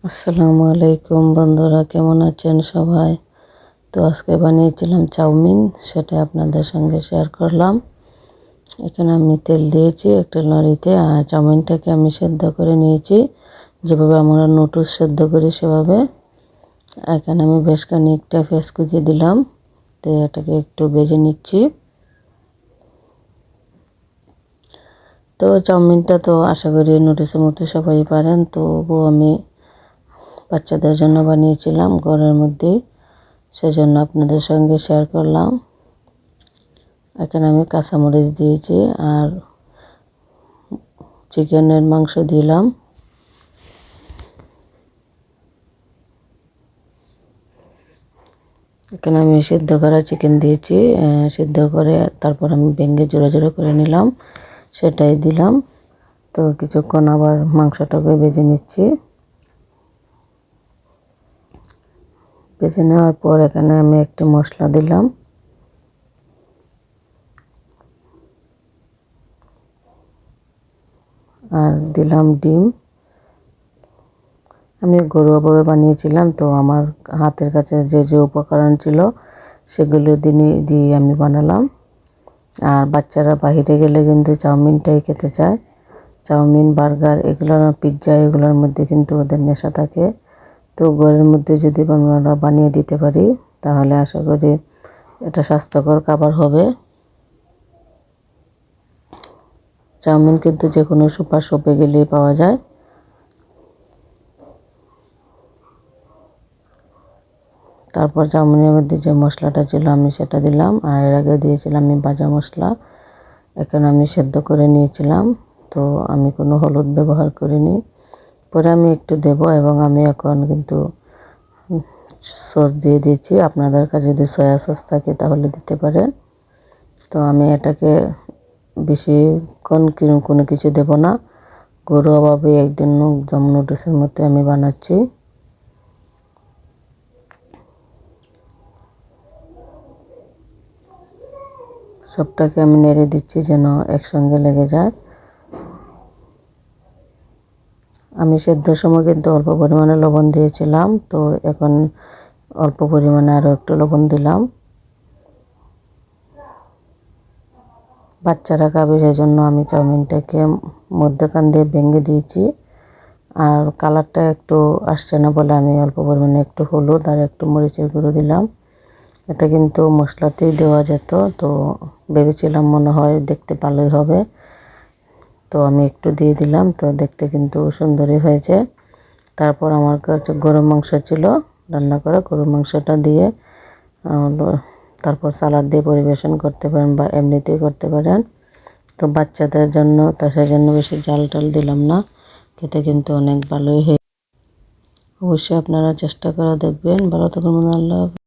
আসসালামু আলাইকুম বন্ধুরা, কেমন আছেন সবাই? তো আজকে বানিয়েছিলাম চাউমিন, সেটা আপনাদের সঙ্গে শেয়ার করলাম। এখানে আমি তেল দিয়েছি একটা লড়িতে, আর চাউমিনটাকে আমি সেদ্ধ করে নিয়েছি, যেভাবে আমরা নুডলস সেদ্ধ করি সেভাবে। এখানে আমি বেশ খানিকটা পেঁয়াজ কুচি দিলাম, তো এটাকে একটু ভেজে নিচ্ছি। তো চাউমিনটা তো আশা করি নুডলসের মতো সবাই পারেন, তবুও আমি বাচ্চাদের জন্য বানিয়েছিলাম ঘরের মধ্যেই, সেজন্য আপনাদের সঙ্গে শেয়ার করলাম। এখানে আমি কাঁচামরিচ দিয়েছি আর চিকেনের মাংস দিলাম। এখানে আমি সিদ্ধ করা চিকেন দিয়েছি, সিদ্ধ করে তারপর আমি ভেঙে জোড়া জোড়া করে নিলাম, সেটাই দিলাম। তো কিছুক্ষণ আবার মাংসটাকে ভেজে নিচ্ছি। ভেজে নেওয়ার পর এখানে আমি একটি মশলা দিলাম, আর দিলাম ডিম। আমি ঘরোয়াভাবে বানিয়েছিলাম, তো আমার হাতের কাছে যে যে উপকরণ ছিল সেগুলো দিয়ে আমি বানালাম। আর বাচ্চারা বাহিরে গেলে কিন্তু চাউমিনটাই খেতে চায়। চাউমিন, বার্গার, এগুলোর পিৎজা, এগুলোর মধ্যে কিন্তু ওদের নেশা থাকে। তো ঘরের মধ্যে যদি আমরা বানিয়ে দিতে পারি তাহলে আশা করি এটা স্বাস্থ্যকর খাবার হবে। চাউমিন কিন্তু যে কোনো সুপার শপে গেলেই পাওয়া যায়। তারপর চাউমিনের মধ্যে যে মশলাটা ছিল আমি সেটা দিলাম, আর এর আগে দিয়েছিলাম আমি ভাজা মশলা। এখানে আমি সেদ্ধ করে নিয়েছিলাম, তো আমি কোনো হলুদ ব্যবহার করিনি। পরে আমি একটু দেব, এবং আমি এখন কিন্তু সস দিয়ে দিয়েছি। আপনাদের কাছে যদি সয়া সস থাকে তাহলে দিতে পারেন। তো আমি এটাকে বেশিক্ষণ কোনো কিছু দেব না, ঘরোয়াভাবে একদিন একদম নুডলসের মতো আমি বানাচ্ছি। সবটাকে আমি নেড়ে দিচ্ছি যেন একসঙ্গে লেগে যায়। আমি সেদ্ধর সময় কিন্তু অল্প পরিমাণে লবণ দিয়েছিলাম, তো এখন অল্প পরিমাণে আরও একটু লবণ দিলাম। বাচ্চারা খাবে সেই জন্য আমি চাউমিনটাকে মধ্যখান দিয়ে ভেঙে দিয়েছি। আর কালারটা একটু আসছে না বলে আমি অল্প পরিমাণে একটু হলুদ আর একটু মরিচের গুঁড়ো দিলাম। এটা কিন্তু মশলাতেই দেওয়া যেত, তো ভেবেছিলাম মনে হয় দেখতে ভালোই হবে, তো আমি একটু দিয়ে দিলাম। তো দেখতে কিন্তু সুন্দরই হয়েছে। তারপর আমার কাছে গরুর মাংস ছিল রান্না করা, গরুর মাংসটা দিয়ে তারপর সালাদ দিয়ে পরিবেশন করতে পারেন বা এমনিতেই করতে পারেন। তো বাচ্চাদের জন্য সেজন্য বেশি ঝাল টাল দিলাম না, খেতে কিন্তু অনেক ভালোই হয়। অবশ্যই আপনারা চেষ্টা করে দেখবেন। ভালো থাকুন, আল্লাহ।